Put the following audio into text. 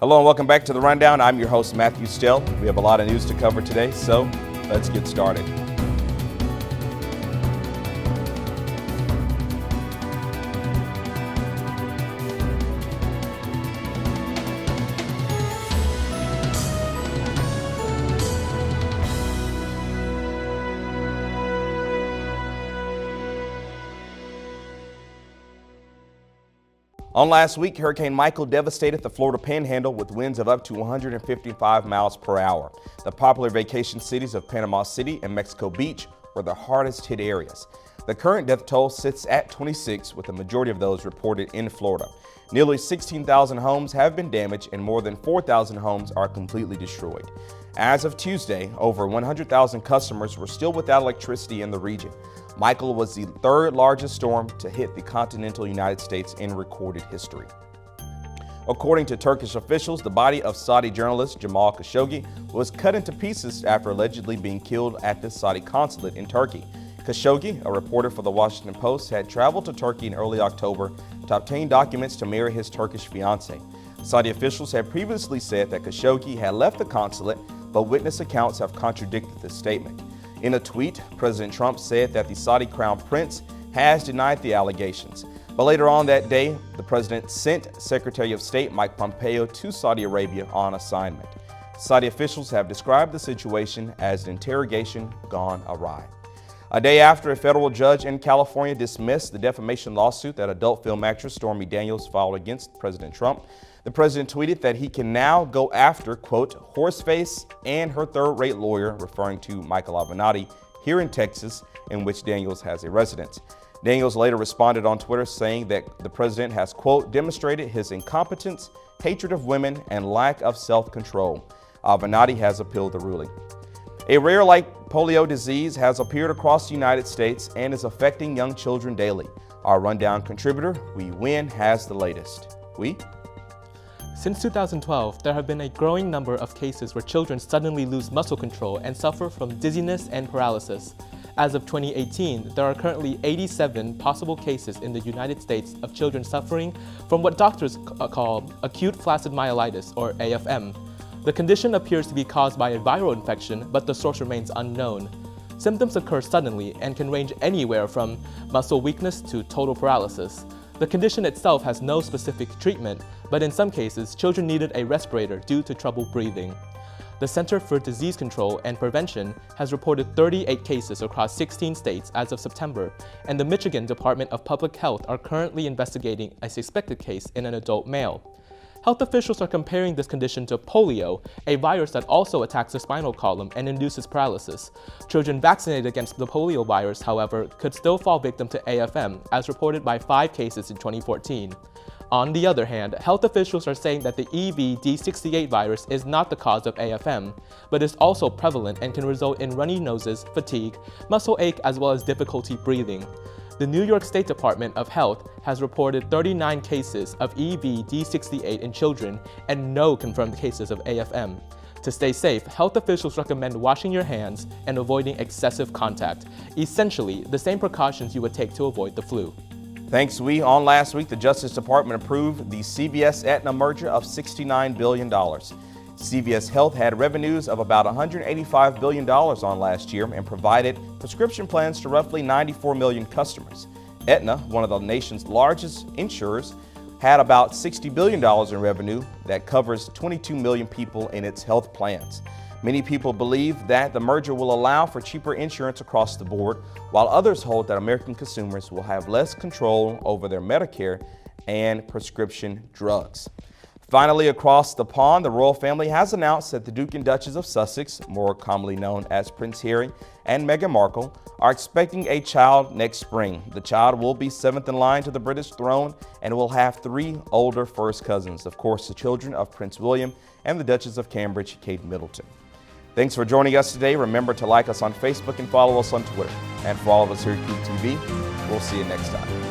Hello and welcome back to The Rundown. I'm your host, Matthew Stell. We have a lot of news to cover today, so let's get started. On last week, Hurricane Michael devastated the Florida Panhandle with winds of up to 155 miles per hour. The popular vacation cities of Panama City and Mexico Beach were the hardest hit areas. The current death toll sits at 26, with the majority of those reported in Florida. Nearly 16,000 homes have been damaged and more than 4,000 homes are completely destroyed. As of Tuesday, over 100,000 customers were still without electricity in the region. Michael was the third largest storm to hit the continental United States in recorded history. According to Turkish officials, the body of Saudi journalist Jamal Khashoggi was cut into pieces after allegedly being killed at the Saudi consulate in Turkey. Khashoggi, a reporter for the Washington Post, had traveled to Turkey in early October to obtain documents to marry his Turkish fiancée. Saudi officials had previously said that Khashoggi had left the consulate, but witness accounts have contradicted this statement. In a tweet, President Trump said that the Saudi crown prince has denied the allegations. But later on that day, the president sent Secretary of State Mike Pompeo to Saudi Arabia on assignment. Saudi officials have described the situation as an interrogation gone awry. A day after a federal judge in California dismissed the defamation lawsuit that adult film actress Stormy Daniels filed against President Trump, the president tweeted that he can now go after, quote, Horseface and her third-rate lawyer, referring to Michael Avenatti, here in Texas, in which Daniels has a residence. Daniels later responded on Twitter saying that the president has, quote, demonstrated his incompetence, hatred of women, and lack of self-control. Avenatti has appealed the ruling. A rare like polio disease has appeared across the United States and is affecting young children daily. Our Rundown contributor, Nguyen, has the latest. Since 2012, there have been a growing number of cases where children suddenly lose muscle control and suffer from dizziness and paralysis. As of 2018, there are currently 87 possible cases in the United States of children suffering from what doctors call acute flaccid myelitis, or AFM. The condition appears to be caused by a viral infection, but the source remains unknown. Symptoms occur suddenly and can range anywhere from muscle weakness to total paralysis. The condition itself has no specific treatment, but in some cases, children needed a respirator due to trouble breathing. The Center for Disease Control and Prevention has reported 38 cases across 16 states as of September, and the Michigan Department of Public Health are currently investigating a suspected case in an adult male. Health officials are comparing this condition to polio, a virus that also attacks the spinal column and induces paralysis. Children vaccinated against the polio virus, however, could still fall victim to AFM, as reported by 5 cases in 2014. On the other hand, health officials are saying that the EVD68 virus is not the cause of AFM, but is also prevalent and can result in runny noses, fatigue, muscle ache, as well as difficulty breathing. The New York State Department of Health has reported 39 cases of EVD68 in children and no confirmed cases of AFM. To stay safe, health officials recommend washing your hands and avoiding excessive contact, essentially the same precautions you would take to avoid the flu. Thanks, On last week, the Justice Department approved the CVS-Aetna merger of $69 billion. CVS Health had revenues of about $185 billion on last year and provided prescription plans to roughly 94 million customers. Aetna, one of the nation's largest insurers, had about $60 billion in revenue that covers 22 million people in its health plans. Many people believe that the merger will allow for cheaper insurance across the board, while others hold that American consumers will have less control over their Medicare and prescription drugs. Finally, across the pond, the royal family has announced that the Duke and Duchess of Sussex, more commonly known as Prince Harry and Meghan Markle, are expecting a child next spring. The child will be 7th in line to the British throne and will have 3 older first cousins, of course, the children of Prince William and the Duchess of Cambridge, Kate Middleton. Thanks for joining us today. Remember to like us on Facebook and follow us on Twitter. And for all of us here at Geek TV, we'll see you next time.